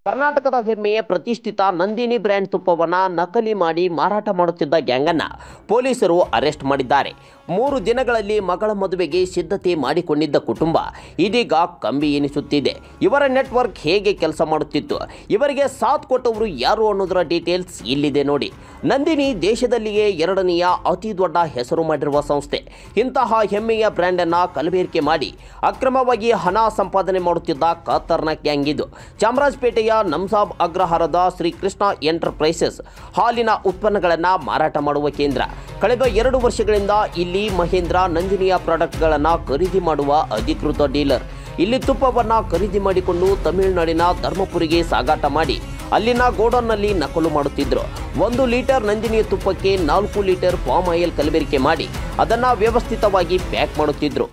ಕರ್ನಾಟಕದ ಹೆಮ್ಮೆಯ ಪ್ರತಿಷ್ಠಿತ ನಂದಿನಿ ಬ್ರ್ಯಾಂಡ್ ತುಪ್ಪವನ್ನು ನಕಲಿ ಮಾಡಿ ಮಾರಾಟ ಮಾಡುತ್ತಿದ್ದ ಗ್ಯಾಂಗನ್ನು ಪೊಲೀಸರು ಅರೆಸ್ಟ್ ಮಾಡಿದ್ದಾರೆ. 3 ದಿನಗಳಲ್ಲಿ ಮಗಳ ಮದುವೆಗೆ ಸಿದ್ಧತೆ ಮಾಡಿಕೊಂಡಿದ್ದ ಕುಟುಂಬ ಇದೀಗ ಕಂಬಿ ಎನಿಸುತ್ತಿದೆ. ಇವರ ನೆಟ್ವರ್ಕ್ ಹೇಗೆ ಕೆಲಸ ಮಾಡುತ್ತಿತ್ತು, ಇವರಿಗೆ ಸಾಥ್ ಕೊಟ್ಟವರು ಯಾರು ಅನ್ನೋದರ ಡೀಟೇಲ್ಸ್ ಇಲ್ಲಿದೆ ನೋಡಿ. ನಂದಿನಿ ದೇಶದಲ್ಲಿಯೇ 2ನೆಯ ಅತಿ ದೊಡ್ಡ ಹೆಸರು ಮಾಡಿರುವ ಸಂಸ್ಥೆ. ಇಂತಹ ಹೆಮ್ಮೆಯ ಬ್ರ್ಯಾಂಡನ್ನು ಕಲಬೆರಕೆ ಮಾಡಿ ಅಕ್ರಮವಾಗಿ ಹಣ ಸಂಪಾದನೆ ಮಾಡುತ್ತಿದ್ದ ಖತರ್ನಾಕ್ ಗ್ಯಾಂಗ್ ಇದು. ಚಾಮರಾಜಪೇಟೆಯ ನಮ್ಸಾಬ್ ಅಗ್ರಹಾರದ ಶ್ರೀಕೃಷ್ಣ ಎಂಟರ್ಪ್ರೈಸಸ್ ಹಾಲಿನ ಉತ್ಪನ್ನಗಳನ್ನು ಮಾರಾಟ ಮಾಡುವ ಕೇಂದ್ರ. ಕಳೆದ 2 ವರ್ಷಗಳಿಂದ ಇಲ್ಲಿ ಮಹೇಂದ್ರ ನಂದಿನಿಯ ಪ್ರಾಡಕ್ಟ್ಗಳನ್ನು ಖರೀದಿ ಮಾಡುವ ಅಧಿಕೃತ ಡೀಲರ್. ಇಲ್ಲಿ ತುಪ್ಪವನ್ನು ಖರೀದಿ ಮಾಡಿಕೊಂಡು ತಮಿಳುನಾಡಿನ ಧರ್ಮಪುರಿಗೆ ಸಾಗಾಟ ಮಾಡಿ ಅಲ್ಲಿನ ಗೋಡೌನ್ನಲ್ಲಿ ನಕಲು ಮಾಡುತ್ತಿದ್ದರು. 1 ಲೀಟರ್ ನಂದಿನಿಯ ತುಪ್ಪಕ್ಕೆ 4 ಲೀಟರ್ ಪಾಮ್ ಆಯಿಲ್ ಕಲಬೆರಕೆ ಮಾಡಿ ಅದನ್ನು ವ್ಯವಸ್ಥಿತವಾಗಿ ಪ್ಯಾಕ್ ಮಾಡುತ್ತಿದ್ದರು.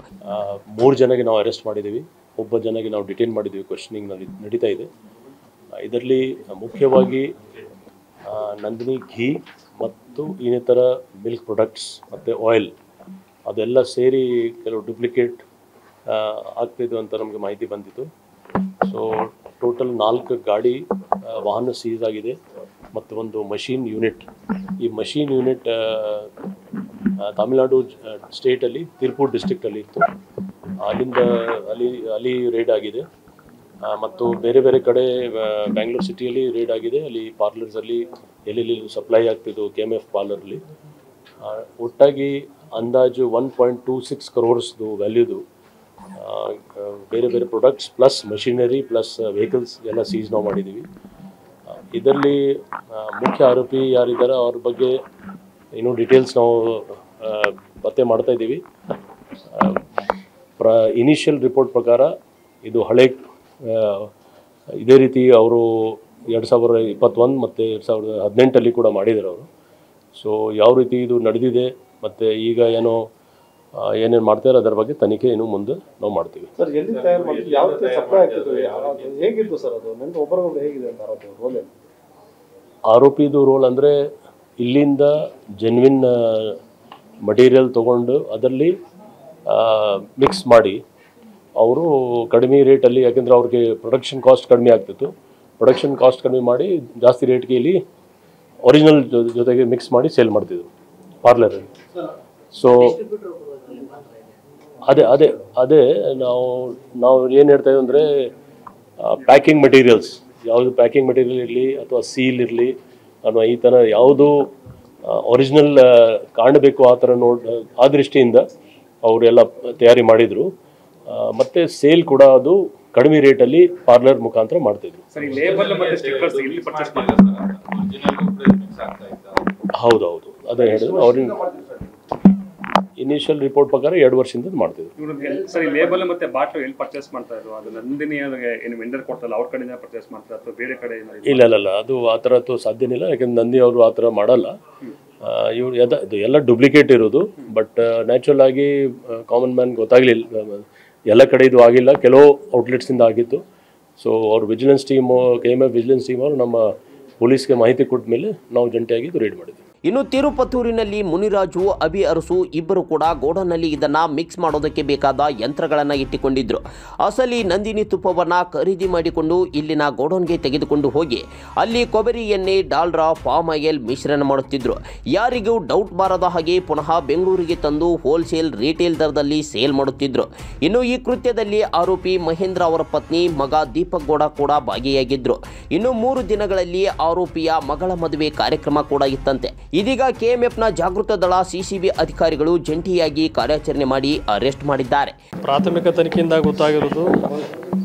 3 ಜನಕ್ಕೆ ನಾವು ಅರೆಸ್ಟ್ ಮಾಡಿದ್ದೀವಿ, 1 ಜನಕ್ಕೆ ನಾವು ಡಿಟೈನ್ ಮಾಡಿದ್ದೀವಿ. ಕ್ವೆಶ್ಚನಿಂಗ್ ನಡೀತಾ ಇದೆ. ಇದರಲ್ಲಿ ಮುಖ್ಯವಾಗಿ ನಂದಿನಿ ಘೀ ಮತ್ತು ಇನ್ನಿತರ ಮಿಲ್ಕ್ ಪ್ರಾಡಕ್ಟ್ಸ್ ಮತ್ತು ಆಯಿಲ್ ಅದೆಲ್ಲ ಸೇರಿ ಕೆಲವು ಡೂಪ್ಲಿಕೇಟ್ ಆಗ್ತಿದ್ದು ಅಂತ ನಮಗೆ ಮಾಹಿತಿ ಬಂದಿತ್ತು. ಸೊ ಟೋಟಲ್ 4 ಗಾಡಿ ವಾಹನ ಸೀಸ್ ಆಗಿದೆ ಮತ್ತು ಒಂದು ಮಷೀನ್ ಯೂನಿಟ್. ಈ ಮಷೀನ್ ಯೂನಿಟ್ ತಮಿಳುನಾಡು ಸ್ಟೇಟಲ್ಲಿ ತಿರುಪೂರ್ ಡಿಸ್ಟ್ರಿಕ್ಟಲ್ಲಿ ಇತ್ತು. ಅಲ್ಲಿ ರೇಡ್ ಆಗಿದೆ ಮತ್ತು ಬೇರೆ ಬೇರೆ ಕಡೆ ಬ್ಯಾಂಗ್ಳೂರು ಸಿಟಿಯಲ್ಲಿ ರೇಡ್ ಆಗಿದೆ. ಅಲ್ಲಿ ಪಾರ್ಲರ್ಸಲ್ಲಿ ಎಲ್ಲೆಲ್ಲಿ ಸಪ್ಲೈ ಆಗ್ತಿದ್ದು KMF ಪಾರ್ಲರ್ಲಿ ಒಟ್ಟಾಗಿ ಅಂದಾಜು 1.26 crores ವ್ಯಾಲ್ಯೂದು ಬೇರೆ ಬೇರೆ products plus machinery plus vehicles ಎಲ್ಲ ಸೀಸ್ ನಾವು ಮಾಡಿದ್ದೀವಿ. ಇದರಲ್ಲಿ ಮುಖ್ಯ ಆರೋಪಿ ಯಾರಿದ್ದಾರೆ ಅವ್ರ ಬಗ್ಗೆ ಇನ್ನೂ ಡೀಟೇಲ್ಸ್ ನಾವು ಪತ್ತೆ ಮಾಡ್ತಾ ಇದ್ದೀವಿ. ಇನಿಷಿಯಲ್ ರಿಪೋರ್ಟ್ ಪ್ರಕಾರ ಇದು ಹಳೆ ಇದೇ ರೀತಿ ಅವರು 2021 ಮತ್ತು 2018 ಕೂಡ ಮಾಡಿದ್ದಾರೆ ಅವರು. ಸೊ ಯಾವ ರೀತಿ ಇದು ನಡೆದಿದೆ ಮತ್ತು ಈಗ ಏನೇನು ಮಾಡ್ತಾರೆ ಅದರ ಬಗ್ಗೆ ತನಿಖೆ ಇನ್ನು ಮುಂದೆ ನಾವು ಮಾಡ್ತೀವಿ. ಸರ್, ಎಲ್ಲಿ ತಯಾರು ಮಾಡ್ತೀವಿ, ಯಾವ ರೀತಿ ಸಪ್ಲೈ ಆಗ್ತಿದೆ, ಹೇಗಿತ್ತು ಸರ್ ಅದು? ನಂದು ಒಬ್ಬರೊಬ್ಬರು ಹೇಗಿದೆ ಅಂತ ರೋಲ್ ಏನು? ಆರೋಪಿದು ರೋಲ್ ಅಂದರೆ ಇಲ್ಲಿಂದ ಜೆನ್ವಿನ್ ಮಟೀರಿಯಲ್ ತೊಗೊಂಡು ಅದರಲ್ಲಿ ಮಿಕ್ಸ್ ಮಾಡಿ ಅವರು ಕಡಿಮೆ ರೇಟಲ್ಲಿ, ಯಾಕೆಂದರೆ ಅವ್ರಿಗೆ ಪ್ರೊಡಕ್ಷನ್ ಕಾಸ್ಟ್ ಕಡಿಮೆ ಆಗ್ತಿತ್ತು, ಪ್ರೊಡಕ್ಷನ್ ಕಾಸ್ಟ್ ಕಡಿಮೆ ಮಾಡಿ ಜಾಸ್ತಿ ರೇಟ್ಗೆ ಇಲ್ಲಿ ಒರಿಜಿನಲ್ ಜೊತೆಗೆ ಮಿಕ್ಸ್ ಮಾಡಿ ಸೇಲ್ ಮಾಡ್ತಿದ್ರು ಪಾರ್ಲರಲ್ಲಿ. ಸೊ ಅದೇ ನಾವು ಏನು ಹೇಳ್ತಾ ಇದ್ದೀವಿ ಅಂದರೆ ಪ್ಯಾಕಿಂಗ್ ಮೆಟೀರಿಯಲ್ಸ್, ಯಾವುದು ಪ್ಯಾಕಿಂಗ್ ಮೆಟೀರಿಯಲ್ ಇರಲಿ ಅಥವಾ ಸೀಲ್ ಇರಲಿ ಅಥವಾ ಈ ಥರ ಯಾವುದು ಒರಿಜಿನಲ್ ಕಾಣಬೇಕು ಆ ಥರ ಆ ದೃಷ್ಟಿಯಿಂದ ಅವರೆಲ್ಲ ತಯಾರಿ ಮಾಡಿದರು. ಮತ್ತು ಸೇಲ್ ಕೂಡ ಅದು ಕಡಿಮೆ ರೇಟಲ್ಲಿ ಪಾರ್ಲರ್ ಮುಖಾಂತರ ಮಾಡ್ತಿದ್ರು. ಹೌದೌದು, ಅದೇ ಹೇಳಿದ್ರು. ಅವ್ರಿಗೆ ಇನಿಷಿಯಲ್ ರಿಪೋರ್ಟ್ ಪ್ರಕಾರ 2 ವರ್ಷದಿಂದ ಮಾಡ್ತಿದ್ರು. ಸರಿ, ಲೇಬಲ್ ಮತ್ತೆ ಬಾಟ್ಲು ಎಲ್ಲಿ ಪರ್ಚೇಸ್ ಮಾಡ್ತಾ ಇದ್ರು? ಅದು ನಂದಿನಿ ಏನು ವೆಂಡರ್ ಕೊಡ್ತಲ್ಲ ಅವ್ರ ಕಡೆಯಿಂದ ಪರ್ಚೇಸ್ ಮಾಡ್ತಾರೆ ಅಥವಾ ಬೇರೆ ಕಡೆ? ಇಲ್ಲ, ಅದು ಆ ಥರ ಸಾಧ್ಯನೇ ಇಲ್ಲ. ಯಾಕಂದ್ರೆ ನಂದಿ ಅವರು ಆ ಥರ ಮಾಡಲ್ಲ. ಇವ್ರು ಇದು ಎಲ್ಲ ಡೂಪ್ಲಿಕೇಟ್ ಇರೋದು. ಬಟ್ ನ್ಯಾಚುರಲ್ ಆಗಿ ಕಾಮನ್ ಮ್ಯಾನ್ ಗೊತ್ತಾಗಲಿಲ್ಲ, ಎಲ್ಲ ಕಡೆ ಇದು ಆಗಿಲ್ಲ, ಕೆಲವು ಔಟ್ಲೆಟ್ಸಿಂದ ಆಗಿತ್ತು. ಸೊ ಅವ್ರ vigilance team KMF vigilance team ಅವರು ನಮ್ಮ ಪೊಲೀಸ್ಗೆ ಮಾಹಿತಿ ಕೊಟ್ಟ ಮೇಲೆ ನಾವು ಜಂಟಿಯಾಗಿ ಇದು ರೇಡ್ ಮಾಡಿದ್ವಿ. ಇನ್ನು ತಿರುಪತ್ತೂರಿನಲ್ಲಿ ಮುನಿರಾಜು, ಅಭಿ ಅರಸು ಇಬ್ಬರು ಕೂಡ ಗೋಡನ್ನಲ್ಲಿ ಇದನ್ನು ಮಿಕ್ಸ್ ಮಾಡೋದಕ್ಕೆ ಬೇಕಾದ ಯಂತ್ರಗಳನ್ನು ಇಟ್ಟುಕೊಂಡಿದ್ರು. ಅಸಲಿ ನಂದಿನಿ ತುಪ್ಪವನ್ನು ಖರೀದಿ ಮಾಡಿಕೊಂಡು ಇಲ್ಲಿನ ಗೋಡನ್ಗೆ ತೆಗೆದುಕೊಂಡು ಹೋಗಿ ಅಲ್ಲಿ ಕೊಬ್ಬರಿ ಎಣ್ಣೆ, ಡಾಲ್ಡಾ, ಪಾಮ್ ಆಯಿಲ್ ಮಿಶ್ರಣ ಮಾಡುತ್ತಿದ್ರು. ಯಾರಿಗೂ ಡೌಟ್ ಬಾರದ ಹಾಗೆ ಪುನಃ ಬೆಂಗಳೂರಿಗೆ ತಂದು ಹೋಲ್ಸೇಲ್ ರಿಟೇಲ್ ದರದಲ್ಲಿ ಸೇಲ್ ಮಾಡುತ್ತಿದ್ರು. ಇನ್ನು ಈ ಕೃತ್ಯದಲ್ಲಿ ಆರೋಪಿ ಮಹೇಂದ್ರ ಅವರ ಪತ್ನಿ, ಮಗ ದೀಪಕ್ ಗೌಡ ಕೂಡ ಭಾಗಿಯಾಗಿದ್ರು. ಇನ್ನು 3 ದಿನಗಳಲ್ಲಿ ಆರೋಪಿಯ ಮಗಳ ಮದುವೆ ಕಾರ್ಯಕ್ರಮ ಕೂಡ ಇತ್ತಂತೆ. ಇದೀಗ KMFನ ಜಾಗೃತ ದಳ CCB ಅಧಿಕಾರಿಗಳು ಜಂಟಿಯಾಗಿ ಕಾರ್ಯಾಚರಣೆ ಮಾಡಿ ಅರೆಸ್ಟ್ ಮಾಡಿದ್ದಾರೆ. ಪ್ರಾಥಮಿಕ ತನಿಖೆಯಿಂದ ಗೊತ್ತಾಗಿರೋದು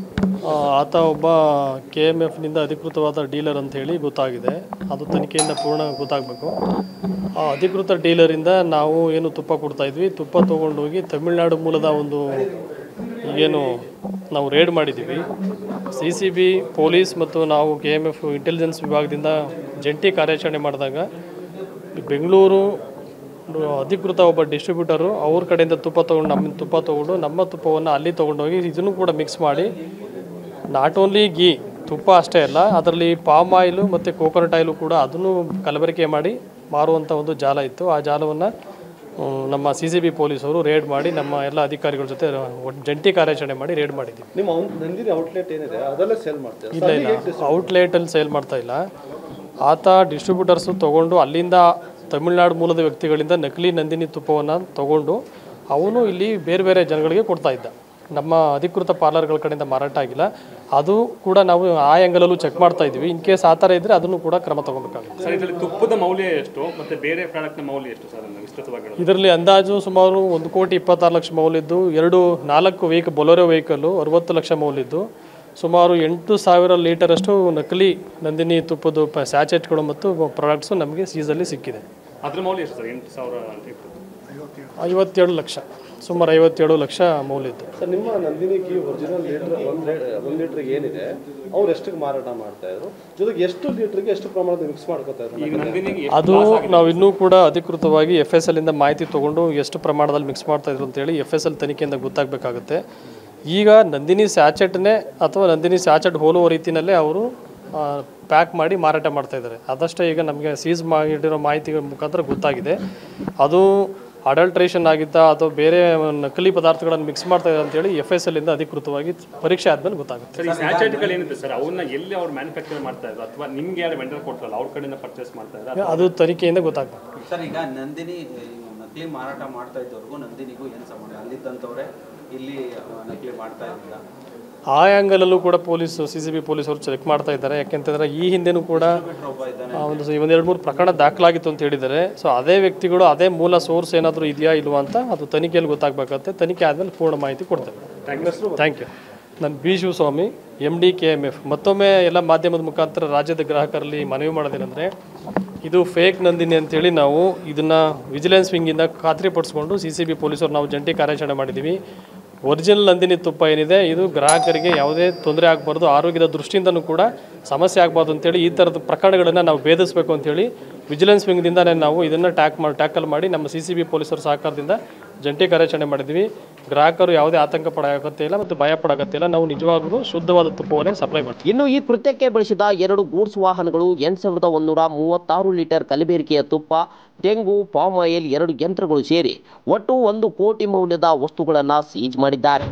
ಆತ ಒಬ್ಬ KMFನಿಂದ ಅಧಿಕೃತವಾದ ಡೀಲರ್ ಅಂತ ಹೇಳಿ ಗೊತ್ತಾಗಿದೆ. ಅದು ತನಿಖೆಯಿಂದ ಪೂರ್ಣ ಗೊತ್ತಾಗಬೇಕು. ಆ ಅಧಿಕೃತ ಡೀಲರಿಂದ ನಾವು ಏನು ತುಪ್ಪ ಕೊಡ್ತಾಯಿದ್ವಿ, ತುಪ್ಪ ತೊಗೊಂಡೋಗಿ ತಮಿಳುನಾಡು ಮೂಲದ ಒಂದು ಏನು ನಾವು ರೇಡ್ ಮಾಡಿದ್ದೀವಿ. CCB ಪೊಲೀಸ್ ಮತ್ತು ನಾವು KMF ಇಂಟೆಲಿಜೆನ್ಸ್ ವಿಭಾಗದಿಂದ ಜಂಟಿ ಕಾರ್ಯಾಚರಣೆ ಮಾಡಿದಾಗ ಬೆಂಗಳೂರು ಅಧಿಕೃತ ಒಬ್ಬ ಡಿಸ್ಟ್ರಿಬ್ಯೂಟರು ಅವ್ರ ಕಡೆಯಿಂದ ತುಪ್ಪ ತೊಗೊಂಡು ನಮ್ಮ ತುಪ್ಪವನ್ನು ಅಲ್ಲಿ ತೊಗೊಂಡೋಗಿ ಇದನ್ನು ಕೂಡ ಮಿಕ್ಸ್ ಮಾಡಿ, ನಾಟ್ ಓನ್ಲಿ ಗೀ ತುಪ್ಪ ಅಷ್ಟೇ ಅಲ್ಲ, ಅದರಲ್ಲಿ ಪಾಮ್ ಆಯಿಲು ಮತ್ತು ಕೋಕೋನಟ್ ಆಯಿಲು ಕೂಡ ಅದನ್ನು ಕಲಬೆರಕೆ ಮಾಡಿ ಮಾರುವಂಥ ಒಂದು ಜಾಲ ಇತ್ತು. ಆ ಜಾಲವನ್ನು ನಮ್ಮ CCB ಪೊಲೀಸರು ರೇಡ್ ಮಾಡಿ ನಮ್ಮ ಎಲ್ಲ ಅಧಿಕಾರಿಗಳ ಜೊತೆ ಜಂಟಿ ಕಾರ್ಯಾಚರಣೆ ಮಾಡಿ ರೇಡ್ ಮಾಡಿದ್ದೀವಿ. ನಿಮ್ಮ ನಂದಿನಿ ಔಟ್ಲೆಟ್ ಏನಿದೆ ಅದರಲ್ಲೇ ಸೇಲ್ ಮಾಡ್ತಾರೆ? ಇಲ್ಲ ಔಟ್ಲೆಟಲ್ಲಿ ಸೇಲ್ ಮಾಡ್ತಾ ಇಲ್ಲ. ಆತ ಡಿಸ್ಟ್ರಿಬ್ಯೂಟರ್ಸು ತೊಗೊಂಡು ಅಲ್ಲಿಂದ ತಮಿಳುನಾಡು ಮೂಲದ ವ್ಯಕ್ತಿಗಳಿಂದ ನಕಲಿ ನಂದಿನಿ ತುಪ್ಪವನ್ನು ತೊಗೊಂಡು ಅವನು ಇಲ್ಲಿ ಬೇರೆ ಬೇರೆ ಜನಗಳಿಗೆ ಕೊಡ್ತಾ ಇದ್ದ. ನಮ್ಮ ಅಧಿಕೃತ ಪಾರ್ಲರ್ಗಳ ಕಡೆಯಿಂದ ಮಾರಾಟ ಆಗಿಲ್ಲ. ಅದು ಕೂಡ ನಾವು ಆ ಆ್ಯಂಗಲಲ್ಲೂ ಚೆಕ್ ಮಾಡ್ತಾ ಇದ್ದೀವಿ. ಇನ್ ಕೇಸ್ ಆ ಥರ ಇದ್ದರೆ ಅದನ್ನು ಕೂಡ ಕ್ರಮ ತಗೋಬೇಕಾಗುತ್ತೆ. ಸರ್, ಇದರಲ್ಲಿ ತುಪ್ಪದ ಮೌಲ್ಯ ಎಷ್ಟು ಮತ್ತು ಬೇರೆ ಪ್ರಾಡಕ್ಟ್ನ ಮೌಲ್ಯ ಎಷ್ಟು ಸರ್ ವಿಸ್ತೃತವಾಗಿ? ಇದರಲ್ಲಿ ಅಂದಾಜು ಸುಮಾರು 1,26,00,000 ಮೌಲ್ಯದ್ದು, 4 ವೆಹಿಕಲ್ ಬೊಲೊರೋ ವೆಹಿಕಲ್ಲು 60 ಲಕ್ಷ ಮೌಲ್ಯದ್ದು, ಸುಮಾರು 8,000 ಲೀಟರಷ್ಟು ನಕಲಿ ನಂದಿನಿ ತುಪ್ಪದ ಸ್ಯಾಚೆಟ್ಗಳು ಮತ್ತು ಪ್ರಾಡಕ್ಟ್ಸು ನಮಗೆ ಸೀಸಲ್ಲಿ ಸಿಕ್ಕಿದೆ. ಅದ್ರ ಮೌಲ್ಯ ಎಷ್ಟು ಸರ್? 8,000 57 ಲಕ್ಷ, ಸುಮಾರು 57 ಲಕ್ಷ ಮೌಲ್ಯದ್ದು. ಸರ್, ನಿಮ್ಮ ನಂದಿನಿಗೆ ಒರಿಜಿನಲ್ ಲೀಟರ್ ಒಂದು ಲೀಟ್ರಿಗೆ ಏನಿದೆ ಅವ್ರು ಎಷ್ಟಕ್ಕೆ ಮಾರಾಟ ಮಾಡ್ತಾ ಇದ್ರು, ಜೊತೆಗೆ ಎಷ್ಟು ಲೀಟ್ರಿಗೆ ಎಷ್ಟು ಪ್ರಮಾಣದ ಮಿಕ್ಸ್ ಮಾಡ್ಕೊತಾ ಇದ್ರು? ಅದು ನಾವು ಇನ್ನೂ ಕೂಡ ಅಧಿಕೃತವಾಗಿ FSL ಇಂದ ಮಾಹಿತಿ ತೊಗೊಂಡು ಎಷ್ಟು ಪ್ರಮಾಣದಲ್ಲಿ ಮಿಕ್ಸ್ ಮಾಡ್ತಾ ಇದ್ರು ಅಂತೇಳಿ FSL ತನಿಖೆಯಿಂದ ಗೊತ್ತಾಗಬೇಕಾಗುತ್ತೆ. ಈಗ ನಂದಿನಿ ಸ್ಯಾಚೆಟ್ನೇ ಅಥವಾ ನಂದಿನಿ ಸ್ಯಾಚೆಟ್ ಹೋಲುವ ರೀತಿಯಲ್ಲೇ ಅವರು ಪ್ಯಾಕ್ ಮಾಡಿ ಮಾರಾಟ ಮಾಡ್ತಾ ಇದ್ದಾರೆ. ಅದಷ್ಟೇ ಈಗ ನಮಗೆ ಸೀಸ್ ಮಾಡಿರೋ ಮಾಹಿತಿಗಳ ಮುಖಾಂತರ ಗೊತ್ತಾಗಿದೆ. ಅದು ಅಡಲ್ಟ್ರೇಷನ್ ಆಗಿದ್ದ ಅಥವಾ ಬೇರೆ ನಕಲಿ ಪದಾರ್ಥಗಳನ್ನು ಮಿಕ್ಸ್ ಮಾಡ್ತಾ ಇದ್ದಾರೆ ಅಂತೇಳಿ FSL ಇಂದ ಅಧಿಕೃತವಾಗಿ ಪರೀಕ್ಷೆ ಆದ್ಮೇಲೆ ಗೊತ್ತಾಗುತ್ತೆ. ಸರ್, ಈ ಸ್ಯಾಚೆಟ್ಗಳು ಏನಿದೆ ಸರ್, ಅವನ್ನ ಎಲ್ಲಿ ಅವ್ರು ಮ್ಯಾನುಫ್ಯಾಕ್ಚರ್ ಮಾಡ್ತಾ ಇದ್ರು ಅಥವಾ ನಿಮ್ಗೆ ಯಾರು ವೆಂಡರ್ ಕೊಡ್ತಾರಲ್ಲ ಅವ್ರ ಕಡೆಯಿಂದ ಪರ್ಚೇಸ್ ಮಾಡ್ತಾ ಇದ್ದಾರೆ? ಅದು ತನಿಖೆಯಿಂದ ಗೊತ್ತಾಗಬೇಕು. ಸರ್, ಈಗ ನಂದಿನಿ ನಕಲಿ ಮಾರಾಟ ಮಾಡ್ತಾ ಇದ್ದವ್ರಿಗೂ ನಂದಿನಿಗೂ ಏನು ಸಂಬಂಧ? ಅಲ್ಲಿದ್ದಂಥವ್ರೆ ಇಲ್ಲಿ ನಕಲಿ ಮಾಡ್ತಾ ಇದ್ದಿಲ್ಲ? ಆ ಆ್ಯಂಗಲಲ್ಲೂ ಕೂಡ CCB ಪೊಲೀಸರು ಚೆಕ್ ಮಾಡ್ತಾ ಇದ್ದಾರೆ. ಯಾಕೆಂತಂದರೆ ಈ ಹಿಂದೆನೂ ಕೂಡ ಒಂದು 2-3 ಪ್ರಕರಣ ದಾಖಲಾಗಿತ್ತು ಅಂತ ಹೇಳಿದ್ದಾರೆ. ಸೊ ಅದೇ ವ್ಯಕ್ತಿಗಳು ಅದೇ ಮೂಲ ಸೋರ್ಸ್ ಏನಾದರೂ ಇದೆಯಾ ಇಲ್ವಾ ಅಂತ ಅದು ತನಿಖೆಯಲ್ಲಿ ಗೊತ್ತಾಗಬೇಕಾಗುತ್ತೆ. ತನಿಖೆ ಆದಮೇಲೆ ಪೂರ್ಣ ಮಾಹಿತಿ ಕೊಡ್ತೇವೆ. Thank you. ನಾನು B. ಶಿವಸ್ವಾಮಿ, MD KMF. ಮತ್ತೊಮ್ಮೆ ಎಲ್ಲ ಮಾಧ್ಯಮದ ಮುಖಾಂತರ ರಾಜ್ಯದ ಗ್ರಾಹಕರಲ್ಲಿ ಮನವಿ ಮಾಡೋದೇನೆಂದರೆ, ಇದು ಫೇಕ್ ನಂದಿನಿ ಅಂತೇಳಿ ನಾವು ಇದನ್ನು ವಿಜಿಲೆನ್ಸ್ ವಿಂಗಿಂದ ಖಾತ್ರಿಪಡಿಸ್ಕೊಂಡು CCB ಪೊಲೀಸರು ನಾವು ಜಂಟಿ ಕಾರ್ಯಾಚರಣೆ ಮಾಡಿದ್ದೀವಿ. ಒರಿಜಿನಲ್ ನಂದಿನಿ ತುಪ್ಪ ಏನಿದೆ ಇದು ಗ್ರಾಹಕರಿಗೆ ಯಾವುದೇ ತೊಂದರೆ ಆಗಬಾರ್ದು, ಆರೋಗ್ಯದ ದೃಷ್ಟಿಯಿಂದನೂ ಕೂಡ ಸಮಸ್ಯೆ ಆಗಬಾರ್ದು ಅಂತೇಳಿ ಈ ಥರದ ಪ್ರಕರಣಗಳನ್ನು ನಾವು ಭೇದಿಸಬೇಕು ಅಂತೇಳಿ ವಿಜಿಲೆನ್ಸ್ ವಿಂಗ್ದಿಂದಲೇ ನಾವು ಇದನ್ನು ಟ್ಯಾಕಲ್ ಮಾಡಿ ನಮ್ಮ CCB ಪೊಲೀಸರ ಸಹಕಾರದಿಂದ ಜಂಟಿ ಕಾರ್ಯಾಚರಣೆ ಮಾಡಿದ್ವಿ. ಗ್ರಾಹಕರು ಯಾವುದೇ ಆತಂಕ ಪಡೋಗತ್ತೆ ಇಲ್ಲ ಮತ್ತು ಭಯ ಪಡೋಗತ್ತೆ ಇಲ್ಲ. ನಾವು ನಿಜವಾಗ್ಲೂ ಶುದ್ಧವಾದ ತುಪ್ಪವನ್ನೇ ಸಪ್ಲೈ ಮಾಡ್ತೀವಿ. ಇನ್ನು ಈ ಕೃತ್ಯಕ್ಕೆ ಬಳಸಿದ 2 ಗೂಡ್ಸ್ ವಾಹನಗಳು, 8,136 ಲೀಟರ್ ಕಲಬೆರಕೆಯ ತುಪ್ಪ, ತೆಂಗು, ಪಾಮ್ ಆಯಿಲ್ 2 ಯಂತ್ರಗಳು ಸೇರಿ ಒಟ್ಟು 1 ಕೋಟಿ ಮೌಲ್ಯದ ವಸ್ತುಗಳನ್ನು ಸೀಜ್ ಮಾಡಿದ್ದಾರೆ.